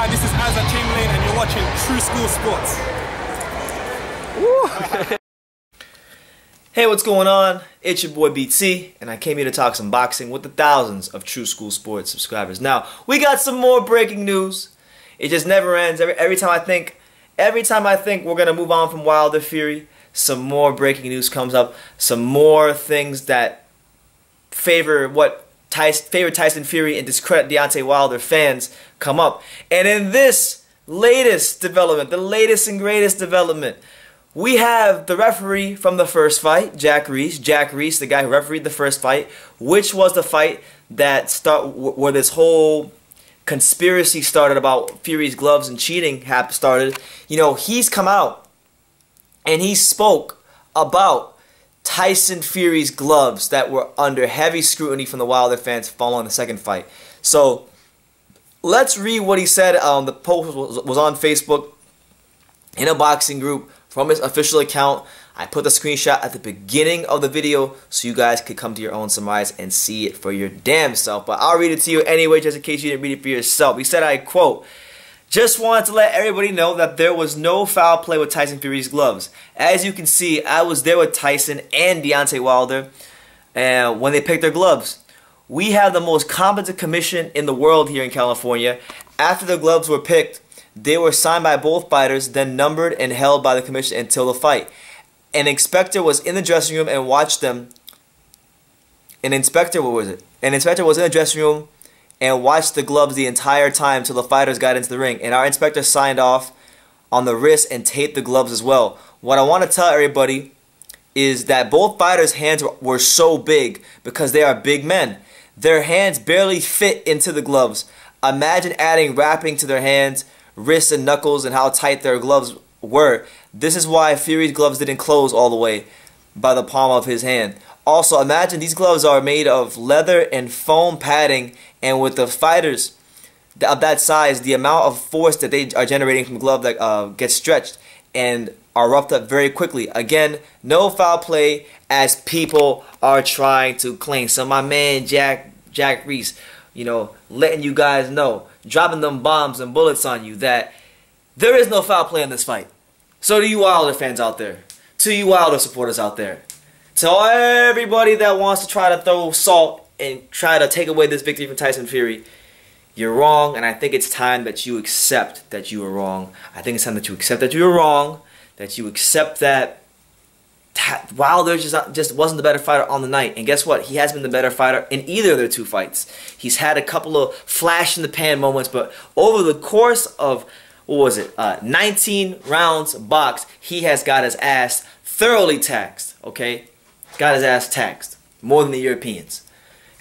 Hi, this is Isaac Chamberlain and you're watching True School Sports. Hey, what's going on? It's your boy BT, and I came here to talk some boxing with the thousands of True School Sports subscribers. Now, we got some more breaking news. It just never ends. Every time I think we're gonna move on from Wilder Fury, some more breaking news comes up. Some more things that favor Tyson Fury and discredit Deontay Wilder fans come up. And in this latest development, the latest and greatest development, we have the referee from the first fight, Jack Reiss. Jack Reiss, the guy who refereed the first fight, which was the fight that where this whole conspiracy started about Fury's gloves and cheating started. You know, he's come out and he spoke about Tyson Fury's gloves that were under heavy scrutiny from the Wilder fans following the second fight. So let's read what he said. The post was on Facebook in a boxing group from his official account. I put the screenshot at the beginning of the video so you guys could come to your own surmise and see it for your damn self. But I'll read it to you anyway, just in case you didn't read it for yourself. He said, I quote, "Just wanted to let everybody know that there was no foul play with Tyson Fury's gloves. As you can see, I was there with Tyson and Deontay Wilder when they picked their gloves. We have the most competent commission in the world here in California. After the gloves were picked, they were signed by both fighters, then numbered and held by the commission until the fight. An inspector was in the dressing room and watched them. An inspector was in the dressing room and watched the gloves the entire time till the fighters got into the ring. And our inspector signed off on the wrist and taped the gloves as well. What I want to tell everybody is that both fighters' hands were so big because they are big men. Their hands barely fit into the gloves. Imagine adding wrapping to their hands, wrists, and knuckles and how tight their gloves were. This is why Fury's gloves didn't close all the way by the palm of his hand. Also, imagine these gloves are made of leather and foam padding, and with the fighters of that size, the amount of force that they are generating from the glove that gets stretched and are roughed up very quickly. Again, no foul play as people are trying to claim. So my man Jack Reiss, you know, letting you guys know, dropping them bombs and bullets on you that there is no foul play in this fight. So to you Wilder fans out there, to you Wilder supporters out there, to everybody that wants to try to throw salt and try to take away this victory from Tyson Fury, you're wrong, and I think it's time that you accept that you were wrong. I think it's time that you accept that you were wrong, that you accept that Wilder just wasn't the better fighter on the night. And guess what? He has been the better fighter in either of their two fights. He's had a couple of flash-in-the-pan moments, but over the course of, 19 rounds boxed, he has got his ass thoroughly taxed, okay? Got his ass taxed. More than the Europeans.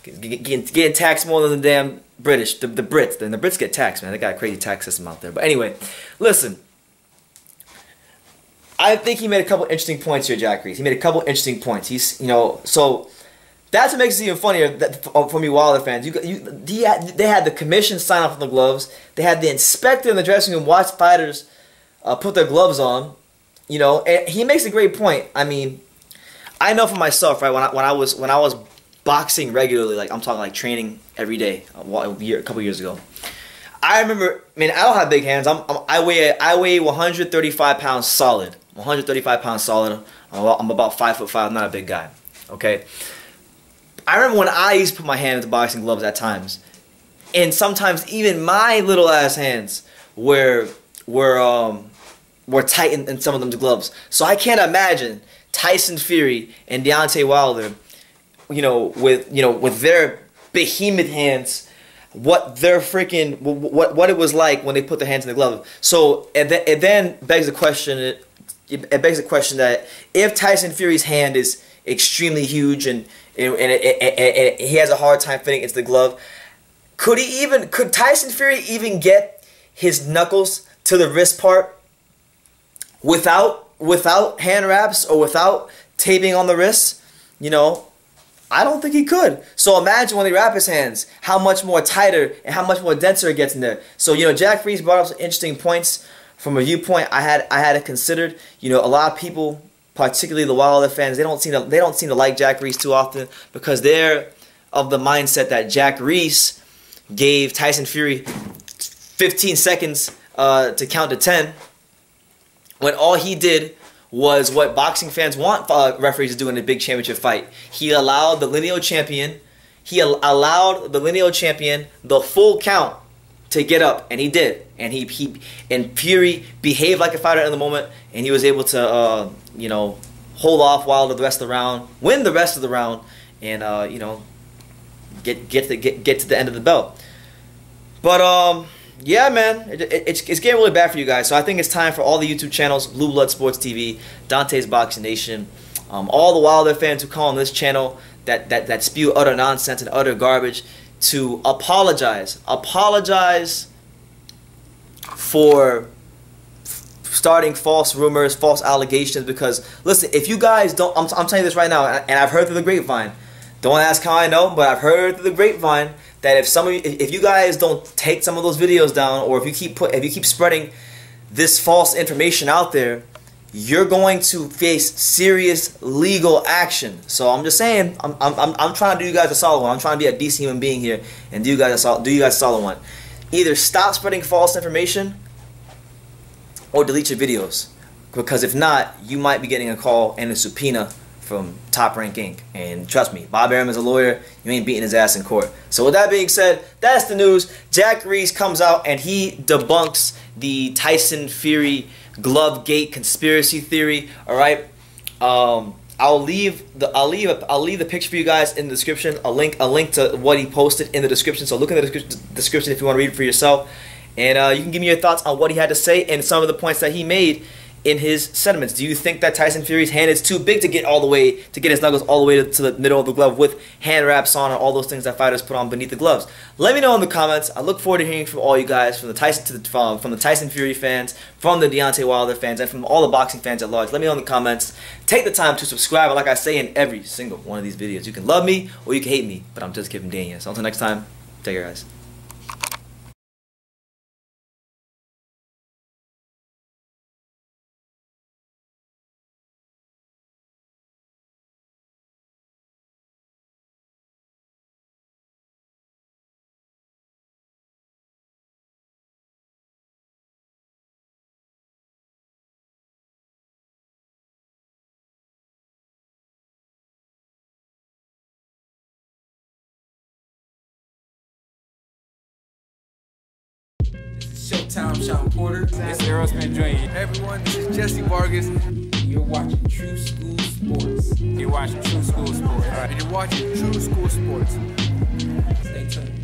Getting taxed more than the damn British, the Brits. And the Brits get taxed, man. They got a crazy tax system out there. But anyway, listen. I think he made a couple interesting points here, Jack Reiss. He made a couple interesting points. He's, you know, so that's what makes it even funnier for me Wilder fans. They had the commission sign off on the gloves. They had the inspector in the dressing room watch fighters put their gloves on. You know, and he makes a great point. I mean, I know for myself, right? When I was boxing regularly, like I'm talking like training every day, a couple years ago. I remember, I mean, I don't have big hands. I weigh 135 pounds solid. 135 pounds solid. I'm about 5'5". I'm not a big guy. Okay. I remember when I used to put my hand into boxing gloves at times, and sometimes even my little ass hands were tight in some of them gloves. So I can't imagine Tyson Fury and Deontay Wilder, with their behemoth hands, what it was like when they put their hands in the glove. So it then begs the question. It begs the question that if Tyson Fury's hand is extremely huge and he has a hard time fitting into the glove, could Tyson Fury even get his knuckles to the wrist part without hand wraps or without taping on the wrists? You know, I don't think he could. So imagine when they wrap his hands, how much more tighter and how much more denser it gets in there. So, you know, Jack Reiss brought up some interesting points from a viewpoint I had considered. You know, a lot of people, particularly the Wilder fans, they don't seem to like Jack Reiss too often because they're of the mindset that Jack Reiss gave Tyson Fury 15 seconds to count to 10, when all he did was what boxing fans want referees to do in a big championship fight. He allowed the lineal champion, the full count to get up, and he did. And Fury behaved like a fighter in the moment, and he was able to hold off while the rest of the round, win the rest of the round, and get to the end of the belt. But yeah, man, it's getting really bad for you guys. So I think it's time for all the YouTube channels, Blue Blood Sports TV, Dante's Boxing Nation, all the Wilder fans who call on this channel that spew utter nonsense and utter garbage, to apologize for starting false rumors, false allegations. Because listen, if you guys don't, I'm telling you this right now, and I've heard through the grapevine. Don't ask how I know, but I've heard through the grapevine that if you guys don't take some of those videos down, or if you keep spreading this false information out there, you're going to face serious legal action. So I'm just saying, I'm trying to do you guys a solid one. I'm trying to be a decent human being here and do you guys a solid one. Either stop spreading false information or delete your videos, because if not, you might be getting a call and a subpoena from Top Rank Inc. And trust me, Bob Arum is a lawyer. You ain't beating his ass in court. So with that being said, that's the news. Jack Reese comes out and he debunks the Tyson Fury Glovegate conspiracy theory. All right. I'll leave the picture for you guys in the description. A link to what he posted in the description. So look in the description if you want to read it for yourself. And you can give me your thoughts on what he had to say and some of the points that he made in his sentiments. Do you think that Tyson Fury's hand is too big to get his knuckles all the way to the middle of the glove with hand wraps on and all those things that fighters put on beneath the gloves? Let me know in the comments. I look forward to hearing from all you guys, from the Tyson Fury fans, from the Deontay Wilder fans, and from all the boxing fans at large. Let me know in the comments. Take the time to subscribe. And like I say in every single one of these videos, you can love me or you can hate me, but I'm just Kevin Daniel. So until next time, take care, guys. Showtime, Sean Porter. It's Aerosmith Jr. Everyone, this is Jesse Vargas. You're watching True School Sports. You're watching True School Sports. All right. And you're watching True School Sports. Stay tuned.